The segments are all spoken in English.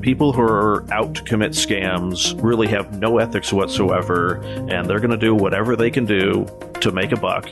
People who are out to commit scams really have no ethics whatsoever, and they're going to do whatever they can do to make a buck.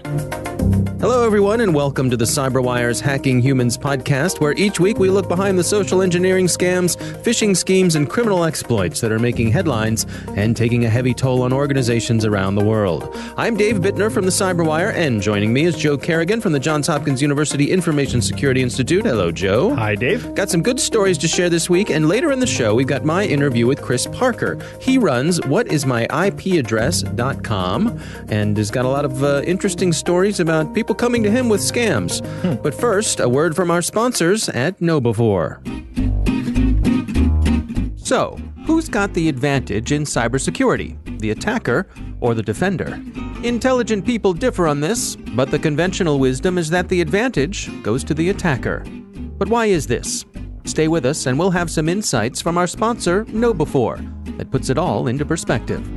Hello, everyone, and welcome to the CyberWire's Hacking Humans podcast, where each week we look behind the social engineering scams, phishing schemes, and criminal exploits that are making headlines and taking a heavy toll on organizations around the world. I'm Dave Bittner from the CyberWire, and joining me is Joe Kerrigan from the Johns Hopkins University Information Security Institute. Hello, Joe. Hi, Dave. Got some good stories to share this week, and later in the show, we've got my interview with Chris Parker. He runs whatismyipaddress.com and has got a lot of interesting stories about people coming to him with scams. But first, a word from our sponsors at KnowBe4. So, who's got the advantage in cybersecurity? The attacker or the defender? Intelligent people differ on this, but the conventional wisdom is that the advantage goes to the attacker. But why is this? Stay with us and we'll have some insights from our sponsor, KnowBe4, that puts it all into perspective.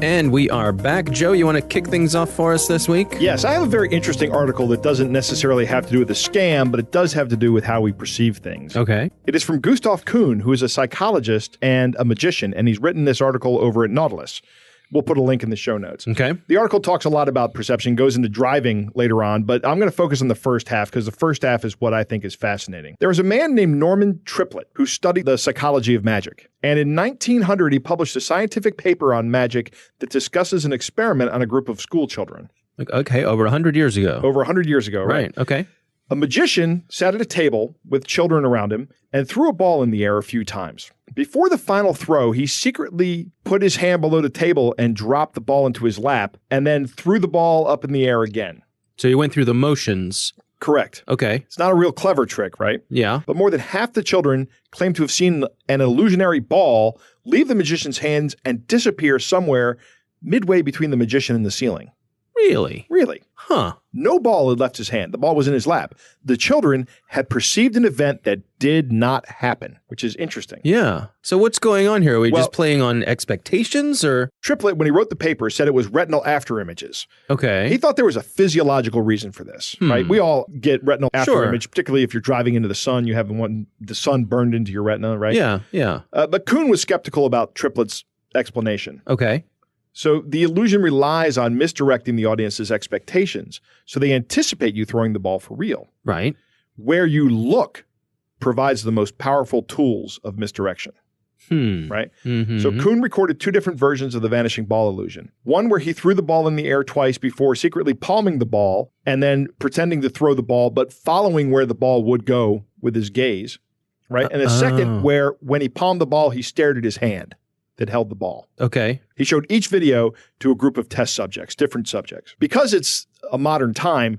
And we are back. Joe, you want to kick things off for us this week? Yes, I have a very interesting article that doesn't necessarily have to do with a scam, but it does have to do with how we perceive things. Okay. It is from Gustav Kuhn, who is a psychologist and a magician, and he's written this article over at Nautilus. We'll put a link in the show notes. Okay. The article talks a lot about perception, goes into driving later on, but I'm going to focus on the first half because the first half is what I think is fascinating. There was a man named Norman Triplett who studied the psychology of magic. And in 1900, he published a scientific paper on magic that discusses an experiment on a group of school children. Okay, over 100 years ago. Over 100 years ago, right? Okay. A magician sat at a table with children around him and threw a ball in the air a few times. Before the final throw, he secretly put his hand below the table and dropped the ball into his lap and then threw the ball up in the air again. So you went through the motions. Correct. Okay. It's not a real clever trick, right? Yeah. But more than half the children claim to have seen an illusionary ball leave the magician's hands and disappear somewhere midway between the magician and the ceiling. Really? Really. Huh. No ball had left his hand. The ball was in his lap. The children had perceived an event that did not happen, which is interesting. Yeah. So what's going on here? Are we just playing on expectations or? Triplett, when he wrote the paper, said it was retinal afterimages. Okay. He thought there was a physiological reason for this, right? We all get retinal afterimage, particularly if you're driving into the sun, you have the sun burned into your retina, right? Yeah, yeah. But Kuhn was skeptical about Triplett's explanation. Okay. So the illusion relies on misdirecting the audience's expectations, so they anticipate you throwing the ball for real. Right. Where you look provides the most powerful tools of misdirection. Right? Mm-hmm. So Kuhn recorded two different versions of the vanishing ball illusion. One where he threw the ball in the air twice before secretly palming the ball and then pretending to throw the ball, but following where the ball would go with his gaze. Right? And a second where when he palmed the ball, he stared at his hand that held the ball. Okay. He showed each video to a group of test subjects, different subjects. Because it's a modern time,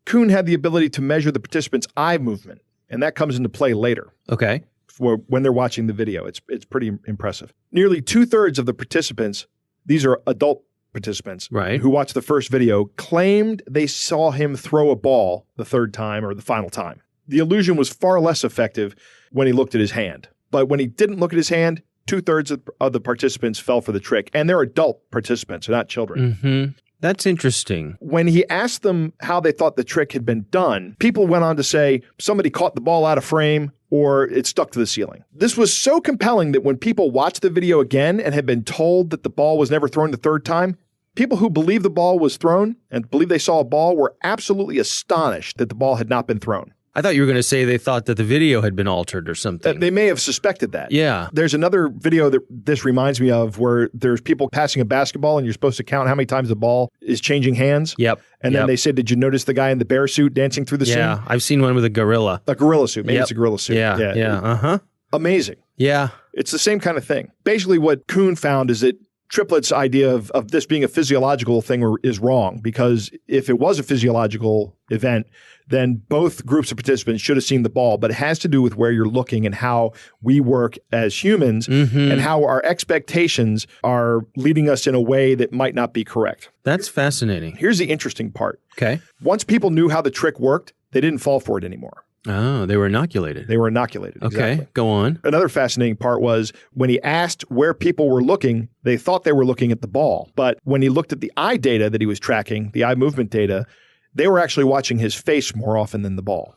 Kuhn had the ability to measure the participants' eye movement, and that comes into play later. Okay. When they're watching the video. It's pretty impressive. Nearly 2/3 of the participants, these are adult participants, right, who watched the first video, claimed they saw him throw a ball the third time or the final time. The illusion was far less effective when he looked at his hand. But when he didn't look at his hand, 2/3 of the participants fell for the trick, and they're adult participants, they're not children. Mm-hmm. That's interesting. When he asked them how they thought the trick had been done, people went on to say somebody caught the ball out of frame or it stuck to the ceiling. This was so compelling that when people watched the video again and had been told that the ball was never thrown the third time, people who believed the ball was thrown and believed they saw a ball were absolutely astonished that the ball had not been thrown. I thought you were going to say they thought that the video had been altered or something. They may have suspected that. Yeah. There's another video that this reminds me of where there's people passing a basketball and you're supposed to count how many times the ball is changing hands. Yep. And then they said, did you notice the guy in the bear suit dancing through the scene? Yeah, I've seen one with a gorilla. A gorilla suit. Maybe it's a gorilla suit. Yeah. Uh-huh. Amazing. Yeah. It's the same kind of thing. Basically what Kuhn found is that Triplett's idea of this being a physiological thing is wrong, because if it was a physiological event, then both groups of participants should have seen the ball, but it has to do with where you're looking and how we work as humans and how our expectations are leading us in a way that might not be correct. That's fascinating. Here's the interesting part. Okay. Once people knew how the trick worked, they didn't fall for it anymore. Oh, they were inoculated. They were inoculated. Okay, exactly. Go on. Another fascinating part was when he asked where people were looking, they thought they were looking at the ball. But when he looked at the eye data that he was tracking, the eye movement data, they were actually watching his face more often than the ball,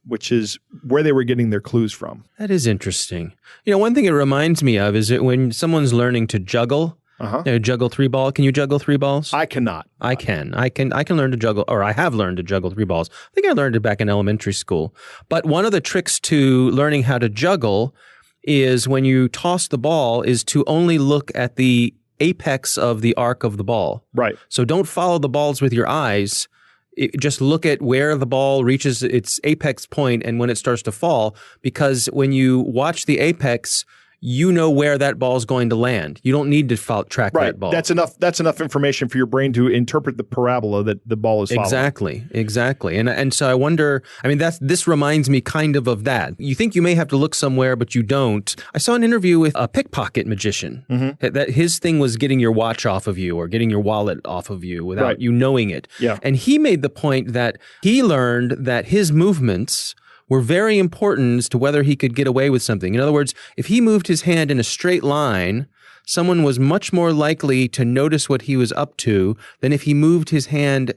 which is where they were getting their clues from. That is interesting. One thing it reminds me of is that when someone's learning to juggle, juggle 3-ball. Can you juggle 3 balls? I cannot. I can. I can learn to juggle, or I have learned to juggle 3 balls. I think I learned it back in elementary school. But one of the tricks to learning how to juggle is when you toss the ball is to only look at the apex of the arc of the ball. Right. So don't follow the balls with your eyes. Just look at where the ball reaches its apex point and when it starts to fall, because when you watch the apex, you know where that ball is going to land. You don't need to track that ball. That's enough information for your brain to interpret the parabola that the ball is following. Exactly. And so I wonder, this reminds me kind of that. You think you may have to look somewhere, but you don't. I saw an interview with a pickpocket magician that his thing was getting your watch off of you or getting your wallet off of you without you knowing it. Yeah. And he made the point that he learned that his movements were very important as to whether he could get away with something. In other words, if he moved his hand in a straight line, someone was much more likely to notice what he was up to than if he moved his hand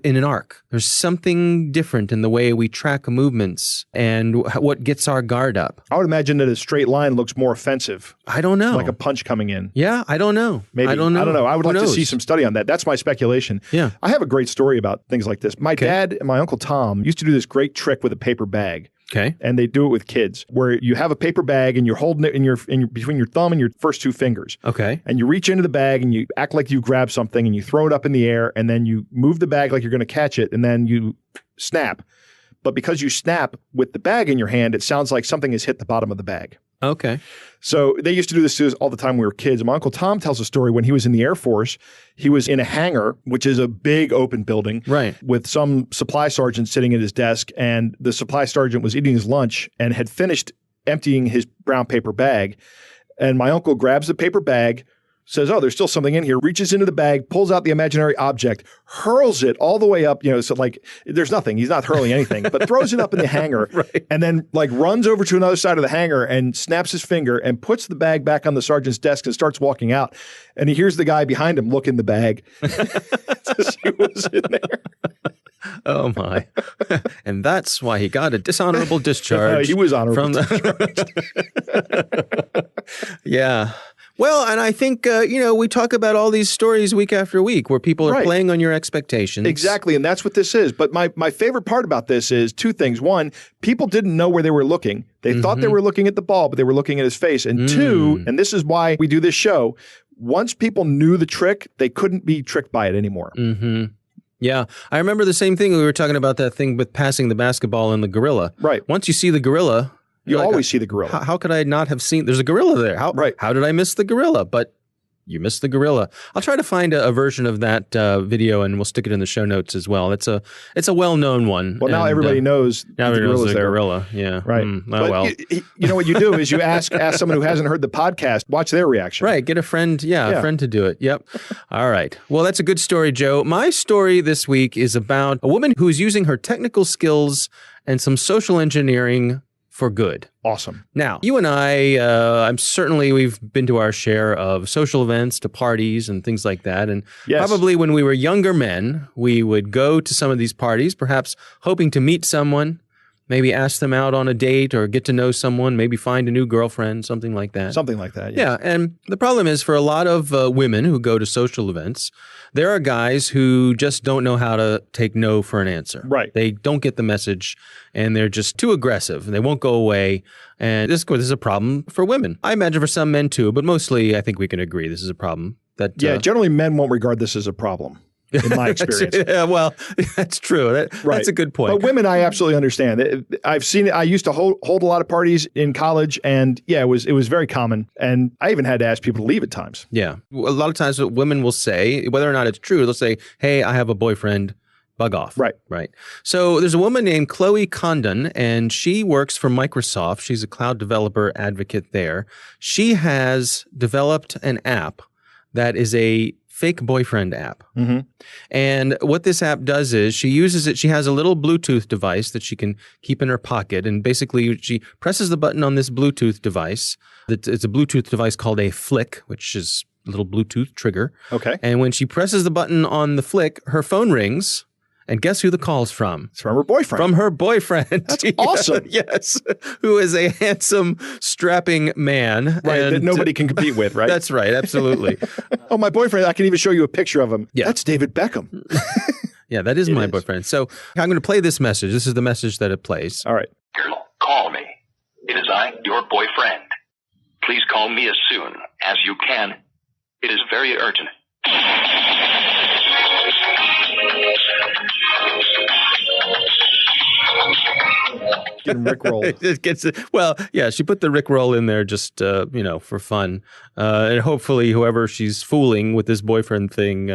in an arc. There's something different in the way we track movements and what gets our guard up. I would imagine that a straight line looks more offensive. I don't know. Like a punch coming in. Yeah, I don't know. Maybe. I don't know. I would like to see some study on that. That's my speculation. Yeah. I have a great story about things like this. My dad and my Uncle Tom used to do this great trick with a paper bag. Okay. And they do it with kids, where you have a paper bag and you're holding it in your between your thumb and your first 2 fingers. Okay. And you reach into the bag and you act like you grab something and you throw it up in the air and then you move the bag like you're going to catch it and then you snap. But because you snap with the bag in your hand, it sounds like something has hit the bottom of the bag. Okay. So they used to do this to us all the time when we were kids. My Uncle Tom tells a story when he was in the Air Force. He was in a hangar, which is a big open building, with some supply sergeant sitting at his desk. And the supply sergeant was eating his lunch and had finished emptying his brown paper bag. And my uncle grabs the paper bag, says, "Oh, there's still something in here," reaches into the bag, pulls out the imaginary object, hurls it all the way up, so like there's nothing. He's not hurling anything, but throws it up in the hangar and then like runs over to another side of the hangar and snaps his finger and puts the bag back on the sergeant's desk and starts walking out. And he hears the guy behind him look in the bag to see what was in there. Oh, my. And that's why he got a dishonorable discharge. He was honorable. Yeah. Well, and I think, we talk about all these stories week after week where people are playing on your expectations. Exactly. And that's what this is. But my favorite part about this is 2 things. 1, people didn't know where they were looking. They thought they were looking at the ball, but they were looking at his face. And 2, and this is why we do this show, once people knew the trick, they couldn't be tricked by it anymore. Mm-hmm. Yeah. I remember the same thing. We were talking about that thing with passing the basketball and the gorilla. Right. Once you see the gorilla, you always see the gorilla. How could I not have seen? There's a gorilla there. How did I miss the gorilla? But you missed the gorilla. I'll try to find a version of that video, and we'll stick it in the show notes as well. It's a well-known one. Well, now everybody knows. Now everybody knows the gorilla. Yeah. Right. Well, you know what you do is you ask someone who hasn't heard the podcast, watch their reaction. Right. Get a friend. A friend to do it. Yep. All right. Well, that's a good story, Joe. My story this week is about a woman who is using her technical skills and some social engineering for good. Awesome. Now, you and I'm certainly, we've been to our share of social events, to parties and things like that. And probably when we were younger men, we would go to some of these parties, perhaps hoping to meet someone, maybe ask them out on a date or get to know someone, maybe find a new girlfriend, something like that. Something like that, yes. Yeah, and the problem is for a lot of women who go to social events, there are guys who just don't know how to take no for an answer. Right. They don't get the message, and they're just too aggressive, and they won't go away. And this is a problem for women. I imagine for some men too, but mostly I think we can agree this is a problem. Generally men won't regard this as a problem. In my experience. Yeah, well, that's true. That's a good point. But women, I absolutely understand. I've seen it. I used to hold a lot of parties in college, and it was very common. And I even had to ask people to leave at times. Yeah. A lot of times what women will say, whether or not it's true, they'll say, "Hey, I have a boyfriend. Bug off." Right. So there's a woman named Chloe Condon, and she works for Microsoft. She's a cloud developer advocate there. She has developed an app that is a fake boyfriend app. Mm-hmm. And what this app does is she uses it. She has a little Bluetooth device that she can keep in her pocket. And basically she presses the button on this Bluetooth device. It's a Bluetooth device called a Flick, which is a little Bluetooth trigger. Okay. And when she presses the button on the Flick, her phone rings And guess who the call's from? It's from her boyfriend. From her boyfriend. That's awesome. Yes. Who is a handsome, strapping man. Right, and that nobody can compete with, right? That's right. Absolutely. Oh, my boyfriend, I can even show you a picture of him. Yeah. That's David Beckham. Yeah, that is my boyfriend. So I'm going to play this message. This is the message that it plays. All right. Girl, call me. It is I, your boyfriend. Please call me as soon as you can. It is very urgent. Get him Rickrolled. It gets well, yeah. She put the Rickroll in there just for fun, and hopefully whoever she's fooling with this boyfriend thing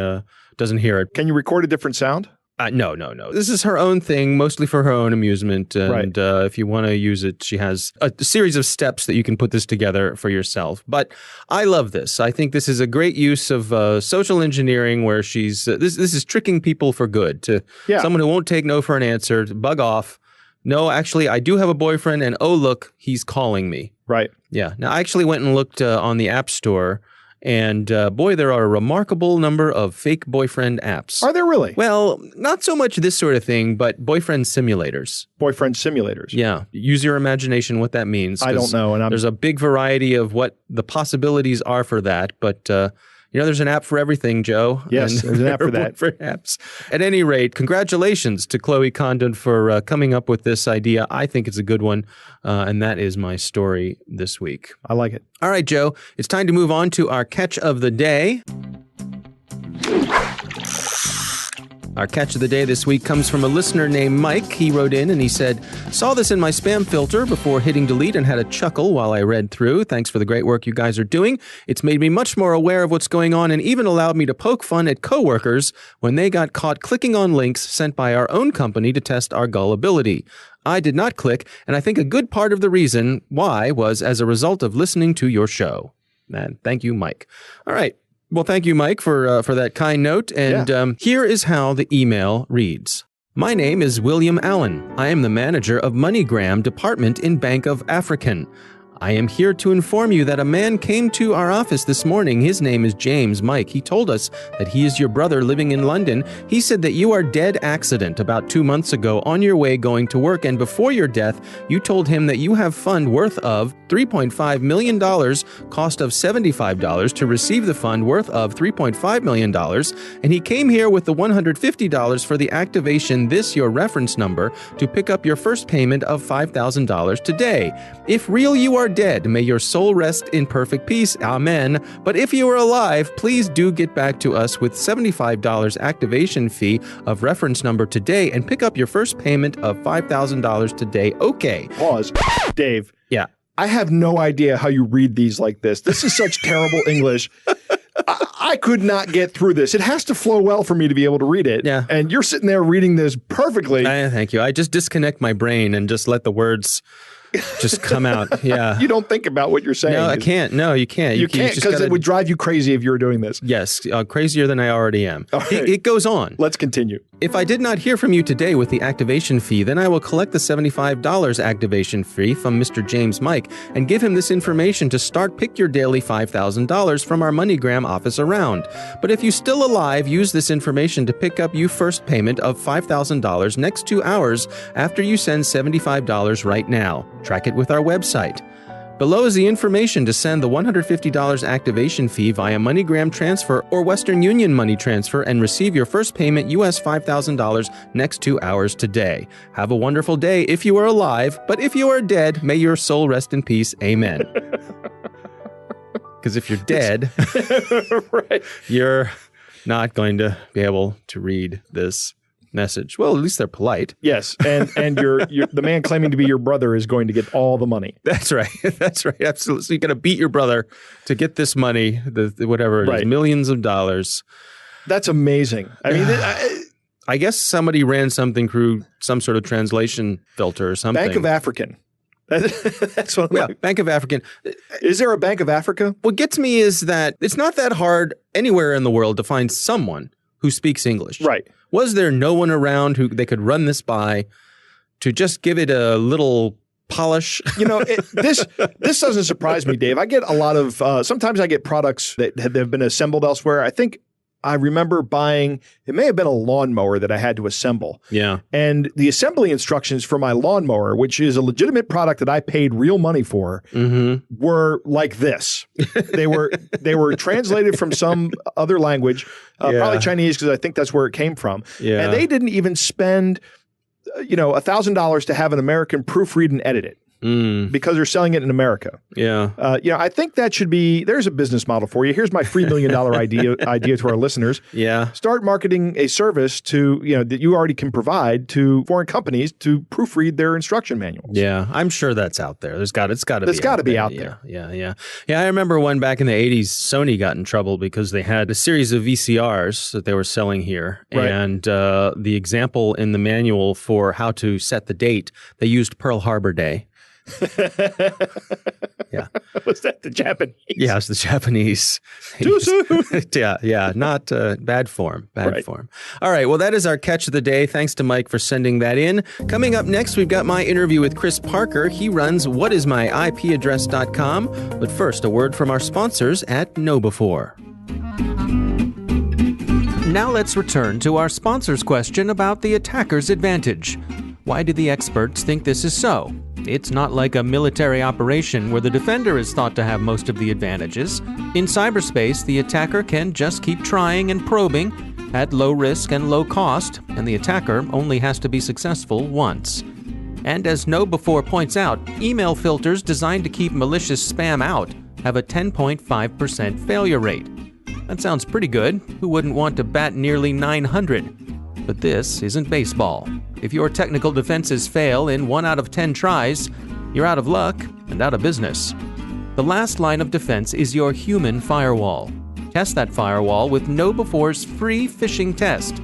doesn't hear it. Can you record a different sound? No. This is her own thing, mostly for her own amusement. And Right. If you want to use it, she has a series of steps that you can put this together for yourself. But I love this. I think this is a great use of social engineering where she's this is tricking people for good. To someone who won't take no for an answer, to bug off. No, actually, I do have a boyfriend, and oh, look, he's calling me. Right. Yeah. Now, I actually went and looked on the App Store. And boy, there are a remarkable number of fake boyfriend apps. Are there really? Well, not so much this sort of thing, but boyfriend simulators. Boyfriend simulators. Yeah. Use your imagination what that means. I don't know. And there's a big variety of what the possibilities are for that. But, there's an app for everything, Joe. Yes, there's an app for that. For apps. At any rate, congratulations to Chloe Condon for coming up with this idea. I think it's a good one. And that is my story this week. I like it. All right, Joe, it's time to move on to our catch of the day. Our catch of the day this week comes from a listener named Mike. He wrote in and he said, saw this in my spam filter before hitting delete and had a chuckle while I read through. Thanks for the great work you guys are doing. It's made me much more aware of what's going on and even allowed me to poke fun at coworkers when they got caught clicking on links sent by our own company to test our gullibility. I did not click, and I think a good part of the reason why was as a result of listening to your show. And thank you, Mike. All right. Well, thank you, Mike, for that kind note. And here is how the email reads. My name is William Allen. I am the manager of MoneyGram department in Bank of African. I am here to inform you that a man came to our office this morning. His name is James Mike. He told us that he is your brother living in London. He said that you are dead accident about 2 months ago on your way going to work, and before your death, you told him that you have fund worth of $3.5 million, cost of $75 to receive the fund worth of $3.5 million, and he came here with the $150 for the activation this your reference number to pick up your first payment of $5,000 today. If real you are dead, may your soul rest in perfect peace. Amen. But if you are alive, please do get back to us with $75 activation fee of reference number today and pick up your first payment of $5,000 today. Okay. Pause. Dave. Yeah. I have no idea how you read these like this. This is such terrible English. I could not get through this. It has to flow well for me to be able to read it. Yeah. And you're sitting there reading this perfectly. Thank you. I just disconnect my brain and just let the words just come out. Yeah. You don't think about what you're saying. No, I can't. No, you can't. You can't, because it would drive you crazy if you were doing this. Yes, crazier than I already am. All right. It goes on. Let's continue. If I did not hear from you today with the activation fee, then I will collect the $75 activation fee from Mr. James Mike and give him this information to start pick your daily $5,000 from our MoneyGram office around. But if you're still alive, use this information to pick up you first payment of $5,000 next 2 hours after you send $75 right now. Track it with our website. Below is the information to send the $150 activation fee via MoneyGram transfer or Western Union money transfer and receive your first payment US $5,000 next 2 hours today. Have a wonderful day if you are alive, but if you are dead, may your soul rest in peace. Amen. Because if you're dead, Right. you're not going to be able to read this message. Well, at least they're polite. Yes, and the man claiming to be your brother is going to get all the money. That's right. That's right. Absolutely. So you're going to beat your brother to get this money, the whatever it is, Right. millions of dollars. That's amazing. I mean, I guess somebody ran something through some sort of translation filter or something. Bank of African. That's what. Yeah, Bank of African. Is there a Bank of Africa? What gets me is that it's not that hard anywhere in the world to find someone who speaks English. Right. Was there no one around who they could run this by to just give it a little polish? You know, this doesn't surprise me, Dave. I get a lot of sometimes I get products that have been assembled elsewhere. I think I remember buying, it may have been a lawnmower that I had to assemble. Yeah. And the assembly instructions for my lawnmower, which is a legitimate product that I paid real money for, were like this. They were translated from some other language, probably Chinese, because I think that's where it came from. Yeah. And they didn't even spend, $1,000 to have an American proofread and edit it. Because they're selling it in America. Yeah. I think that should be, there's a business model for you. Here's my $3 million idea to our listeners. Yeah. Start marketing a service that you already can provide to foreign companies to proofread their instruction manuals. Yeah. I'm sure that's out there. It's got to be out there. Yeah. I remember when back in the 80s, Sony got in trouble because they had a series of VCRs that they were selling here. Right. And the example in the manual for how to set the date, they used Pearl Harbor Day. Yeah. Was that the Japanese? Yeah, it's the Japanese. Too soon. Yeah. Not bad form. Bad form. All right. Well, that is our catch of the day. Thanks to Mike for sending that in. Coming up next, we've got my interview with Chris Parker. He runs whatismyipaddress.com. But first, a word from our sponsors at KnowBe4. Now let's return to our sponsor's question about the attacker's advantage. Why do the experts think this is so? It's not like a military operation where the defender is thought to have most of the advantages. In cyberspace, the attacker can just keep trying and probing at low risk and low cost, and the attacker only has to be successful once. And as KnowBe4 points out, email filters designed to keep malicious spam out have a 10.5% failure rate. That sounds pretty good. Who wouldn't want to bat nearly 900? But this isn't baseball. If your technical defenses fail in 1 out of 10 tries, you're out of luck and out of business. The last line of defense is your human firewall. Test that firewall with KnowBe4's free phishing test,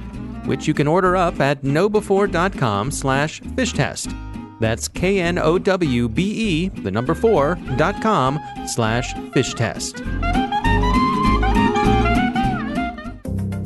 which you can order up at knowbe4.com/fishtest. That's knowbe4.com/fishtest.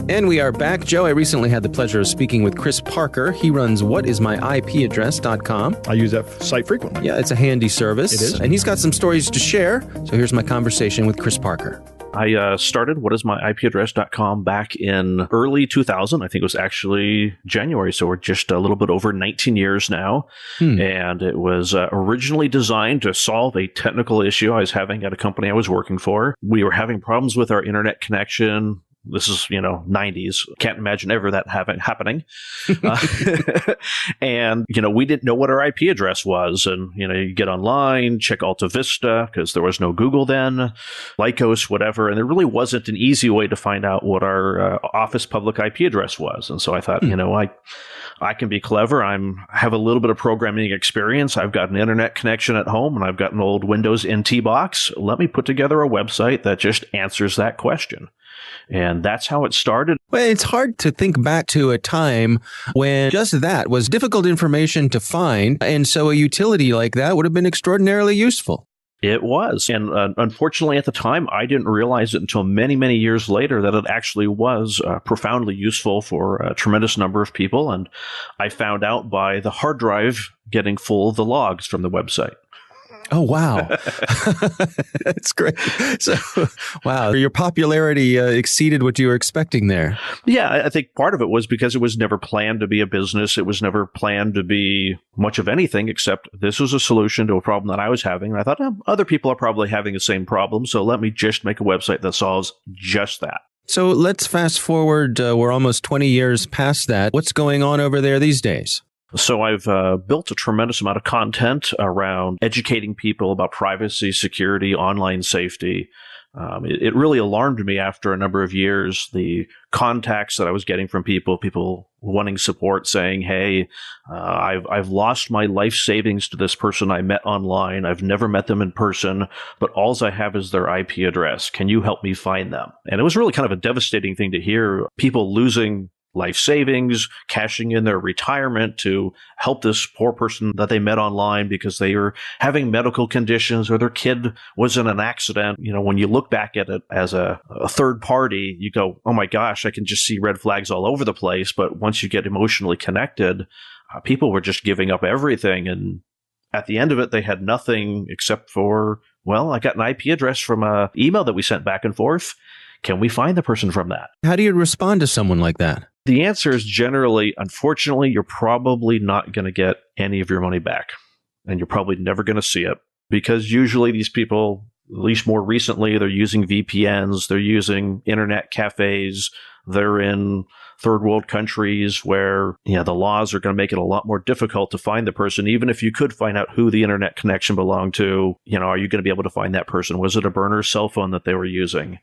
And we are back. Joe, I recently had the pleasure of speaking with Chris Parker. He runs whatismyipaddress.com. I use that site frequently. Yeah, it's a handy service. It is. And he's got some stories to share. So here's my conversation with Chris Parker. I started whatismyipaddress.com back in early 2000. I think it was actually January, so we're just a little bit over 19 years now. And it was originally designed to solve a technical issue I was having at a company I was working for. We were having problems with our internet connection. This is, 90s. Can't imagine ever that happening. And, we didn't know what our IP address was. And, you get online, check Alta Vista, because there was no Google then, Lycos, whatever. And there really wasn't an easy way to find out what our office public IP address was. And so I thought, I can be clever. I have a little bit of programming experience. I've got an internet connection at home, and I've got an old Windows NT box. Let me put together a website that just answers that question. And that's how it started. Well, it's hard to think back to a time when just that was difficult information to find. And so a utility like that would have been extraordinarily useful. It was. And unfortunately, at the time, I didn't realize it until many, many years later that it actually was profoundly useful for a tremendous number of people. And I found out by the hard drive getting full of the logs from the website. Oh, wow. That's great. So, wow, your popularity exceeded what you were expecting there. Yeah, I think part of it was because it was never planned to be a business. It was never planned to be much of anything, except this was a solution to a problem that I was having. And I thought, other people are probably having the same problem, so let me just make a website that solves just that. So let's fast forward. We're almost 20 years past that. What's going on over there these days? So I've built a tremendous amount of content around educating people about privacy, security, online safety. It really alarmed me after a number of years, the contacts that I was getting from people wanting support, saying, hey, I've lost my life savings to this person I met online. I've never met them in person, but all I have is their IP address. Can you help me find them? And it was really kind of a devastating thing to hear, people losing life savings, cashing in their retirement to help this poor person that they met online because they were having medical conditions or their kid was in an accident. When you look back at it as a third party, you go, oh my gosh, I can just see red flags all over the place. But once you get emotionally connected, people were just giving up everything. And at the end of it, they had nothing except for, I got an IP address from an email that we sent back and forth. can we find the person from that? How do you respond to someone like that? The answer is generally, unfortunately, you're probably not going to get any of your money back. And you're probably never going to see it, because usually these people, at least more recently, they're using VPNs, they're using internet cafes, they're in third world countries where the laws are going to make it a lot more difficult to find the person. Even if you could find out who the internet connection belonged to, are you going to be able to find that person? Was it a burner cell phone that they were using?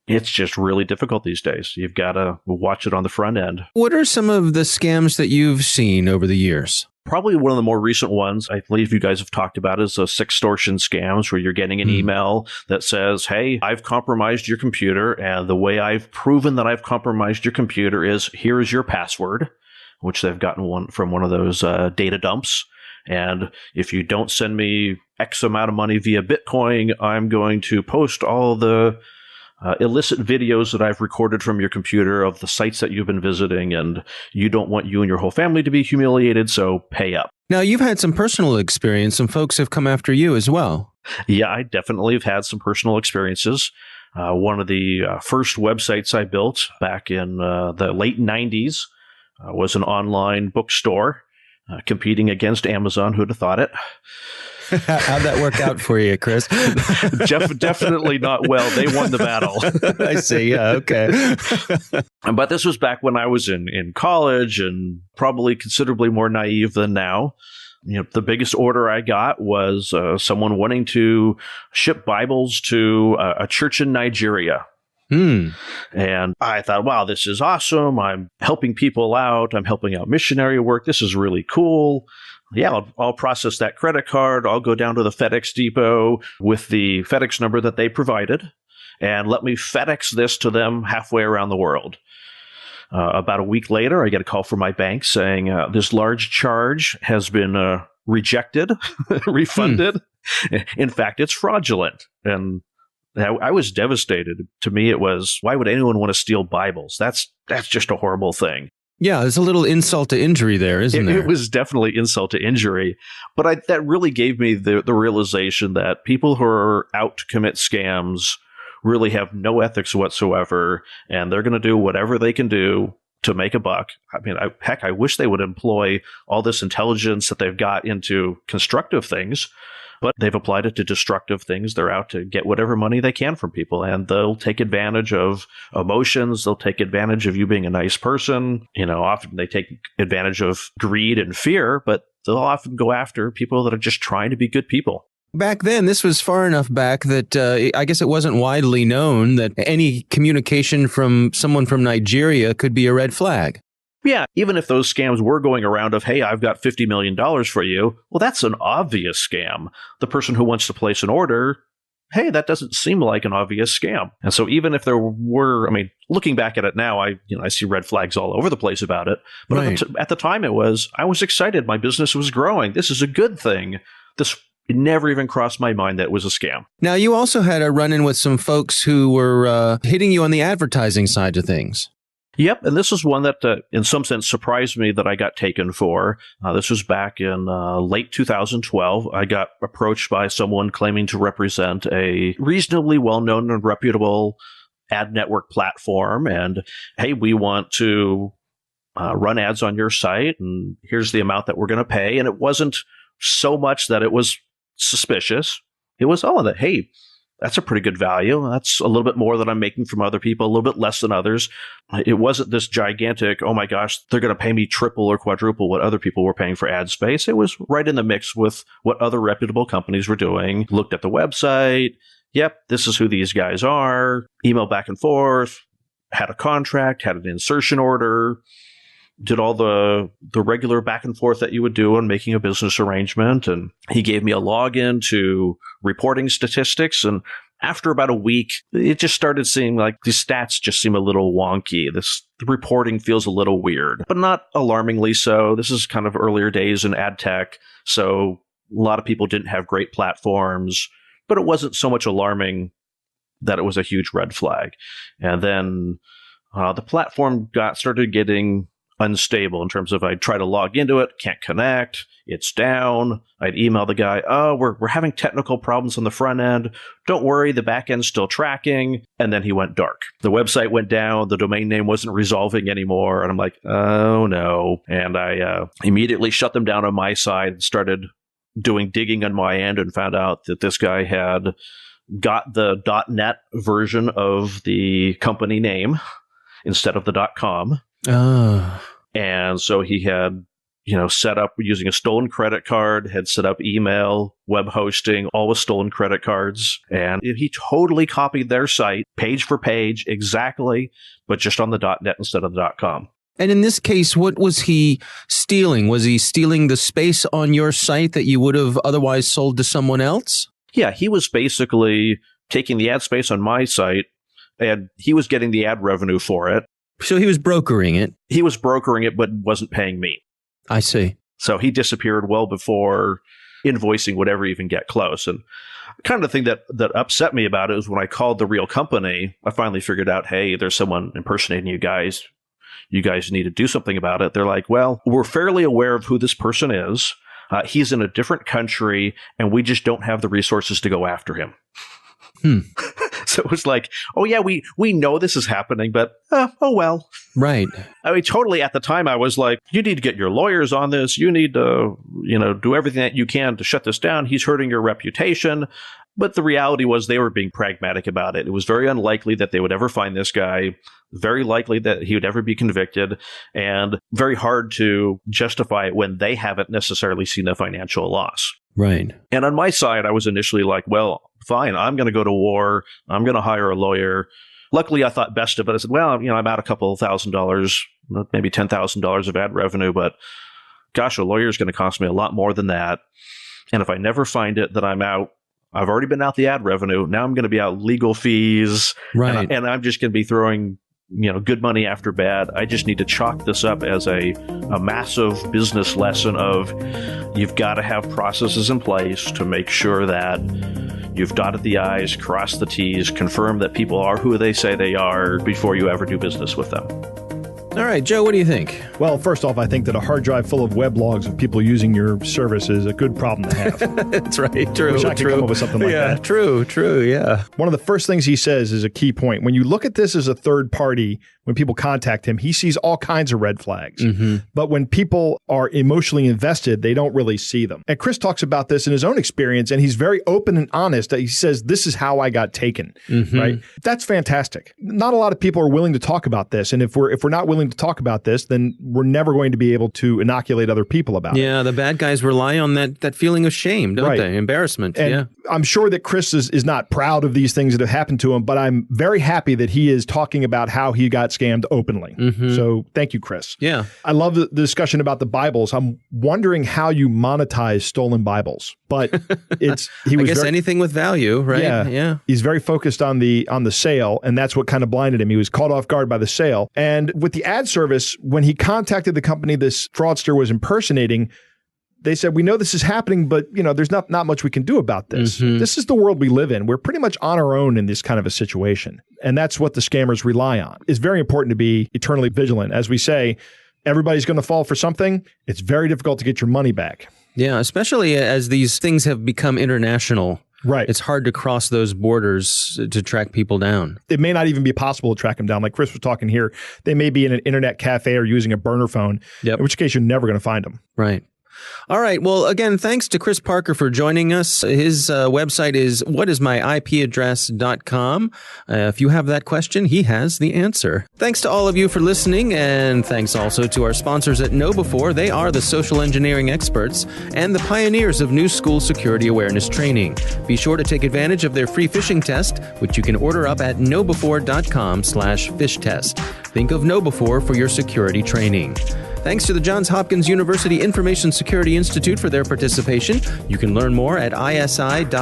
It's just really difficult these days. You've got to watch it on the front end. What are some of the scams that you've seen over the years? Probably one of the more recent ones I believe you guys have talked about is sextortion scams, where you're getting an email that says, hey, I've compromised your computer, and the way I've proven that I've compromised your computer is here's your password, which they've gotten from one of those data dumps. And if you don't send me X amount of money via Bitcoin, I'm going to post all the illicit videos that I've recorded from your computer of the sites that you've been visiting, and you don't want you and your whole family to be humiliated, so pay up. Now, you've had some personal experience. Some folks have come after you as well. Yeah, I definitely have had some personal experiences. One of the first websites I built back in the late 90s was an online bookstore competing against Amazon. Who'd have thought it? How'd that work out for you, Chris? Definitely not well. They won the battle. I see. Yeah. Okay. But this was back when I was in college and probably considerably more naive than now. The biggest order I got was someone wanting to ship Bibles to a church in Nigeria. And I thought, wow, this is awesome. I'm helping people out. I'm helping out missionary work. This is really cool. Yeah, I'll process that credit card. I'll go down to the FedEx depot with the FedEx number that they provided, and let me FedEx this to them halfway around the world. About a week later, I get a call from my bank saying this large charge has been rejected, refunded. In fact, it's fraudulent. And I was devastated. To me, it was, why would anyone want to steal Bibles? That's just a horrible thing. Yeah, there's a little insult to injury there, isn't there? It was definitely insult to injury. But that really gave me the realization that people who are out to commit scams really have no ethics whatsoever, and they're going to do whatever they can do to make a buck. I mean, I wish they would employ all this intelligence that they've got into constructive things, but they've applied it to destructive things. They're out to get whatever money they can from people, and they'll take advantage of emotions. They'll take advantage of you being a nice person. Often they take advantage of greed and fear, but they'll often go after people that are just trying to be good people. Back then, this was far enough back that I guess it wasn't widely known that any communication from someone from Nigeria could be a red flag. Yeah, even if those scams were going around of, hey, I've got $50 million for you, well, that's an obvious scam. The person who wants to place an order, hey, that doesn't seem like an obvious scam. And so even if there were, looking back at it now, I see red flags all over the place about it. But right. At the time I was excited. My business was growing. This is a good thing. It never even crossed my mind that it was a scam. Now, you also had a run-in with some folks who were hitting you on the advertising side of things. Yep, and this is one that, in some sense, surprised me that I got taken for. This was back in late 2012. I got approached by someone claiming to represent a reasonably well-known and reputable ad network platform, and, hey, we want to run ads on your site, and here's the amount that we're going to pay. And it wasn't so much that it was suspicious. It was, hey, that's a pretty good value. That's a little bit more than I'm making from other people, a little bit less than others. It wasn't this gigantic, oh my gosh, they're going to pay me triple or quadruple what other people were paying for ad space. It was right in the mix with what other reputable companies were doing. Looked at the website. Yep, this is who these guys are. Email back and forth. Had a contract, had an insertion order. Did all the regular back and forth that you would do in making a business arrangement. And he gave me a login to reporting statistics. And after about a week, it just started seeming like these stats just seem a little wonky. The reporting feels a little weird, but not alarmingly so. This is kind of earlier days in ad tech. So a lot of people didn't have great platforms, but it wasn't so much alarming that it was a huge red flag. And then the platform started getting unstable in terms of I'd try to log into it, can't connect, it's down. I'd email the guy, oh, we're having technical problems on the front end. Don't worry, the back end's still tracking. And then he went dark. The website went down, the domain name wasn't resolving anymore. And I'm like, oh no. And I immediately shut them down on my side and started doing digging on my end and found out that this guy had got the .net version of the company name instead of the .com. And so he had, set up using a stolen credit card, had set up email, web hosting, all with stolen credit cards. And he totally copied their site, page for page, exactly, but just on the .net instead of the .com. And in this case, what was he stealing? Was he stealing the space on your site that you would have otherwise sold to someone else? Yeah, he was basically taking the ad space on my site, and he was getting the ad revenue for it. So he was brokering it. He was brokering it, but wasn't paying me. I see. So he disappeared well before invoicing would ever even get close. And kind of the thing that upset me about it was when I called the real company, I finally figured out, hey, there's someone impersonating you guys. You guys need to do something about it. They're like, well, we're fairly aware of who this person is. He's in a different country, and we just don't have the resources to go after him. So it was like, oh, yeah, we know this is happening, but oh, well. Right. I mean, totally at the time, I was like, you need to get your lawyers on this. You need to, do everything that you can to shut this down. He's hurting your reputation. But the reality was they were being pragmatic about it. It was very unlikely that they would ever find this guy, very likely that he would ever be convicted, and very hard to justify it when they haven't necessarily seen a financial loss. Right. And on my side, I was initially like, well, fine, I'm going to go to war. I'm going to hire a lawyer. Luckily, I thought best of it. I said, well, I'm out a couple of $1,000s, maybe $10,000 of ad revenue, but gosh, a lawyer is going to cost me a lot more than that. And if I never find it, then I'm out. I've already been out the ad revenue. Now I'm going to be out legal fees. Right. And I'm just going to be throwing, good money after bad. I just need to chalk this up as a massive business lesson of you've got to have processes in place to make sure that you've dotted the I's, crossed the T's, confirm that people are who they say they are before you ever do business with them. All right, Joe, what do you think? Well, first off, I think that a hard drive full of weblogs of people using your service is a good problem to have. That's right. True. I wish I could come up with something like that. True, yeah. One of the first things he says is a key point. When you look at this as a third party, when people contact him, he sees all kinds of red flags. Mm-hmm. But when people are emotionally invested, they don't really see them. And Chris talks about this in his own experience, and he's very open and honest. He says, this is how I got taken, right? That's fantastic. Not a lot of people are willing to talk about this. And if we're not willing to talk about this, then we're never going to be able to inoculate other people about it. Yeah, the bad guys rely on that feeling of shame, don't they? Embarrassment. And I'm sure that Chris is not proud of these things that have happened to him, but I'm very happy that he is talking about how he got scammed openly. So thank you, Chris. Yeah. I love the discussion about the Bibles. I'm wondering how you monetize stolen Bibles, but he was anything with value, right? Yeah. He's very focused on the sale, and that's what kind of blinded him. He was caught off guard by the sale. And with the ad service, when he contacted the company this fraudster was impersonating, they said, we know this is happening, but there's not much we can do about this. This is the world we live in. We're pretty much on our own in this kind of a situation. And that's what the scammers rely on. It's very important to be eternally vigilant. As we say, everybody's going to fall for something. It's very difficult to get your money back. Yeah, especially as these things have become international. Right. It's hard to cross those borders to track people down. It may not even be possible to track them down. Like Chris was talking here, they may be in an internet cafe or using a burner phone, in which case you're never going to find them. Right. All right. Well, again, thanks to Chris Parker for joining us. His website is whatismyipaddress.com. If you have that question, he has the answer. Thanks to all of you for listening, and thanks also to our sponsors at KnowBe4. They are the social engineering experts and the pioneers of new school security awareness training. Be sure to take advantage of their free phishing test, which you can order up at knowbe4.com/fishtest. Think of KnowBe4 for your security training. Thanks to the Johns Hopkins University Information Security Institute for their participation. You can learn more at isi.jhu.edu.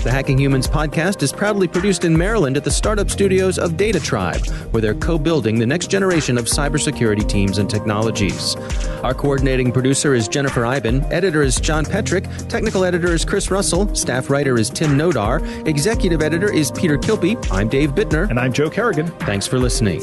The Hacking Humans podcast is proudly produced in Maryland at the startup studios of Data Tribe, where they're co-building the next generation of cybersecurity teams and technologies. Our coordinating producer is Jennifer Iben, editor is John Petrick, technical editor is Chris Russell, staff writer is Tim Nodar, executive editor is Peter Kilpie. I'm Dave Bittner. And I'm Joe Kerrigan. Thanks for listening.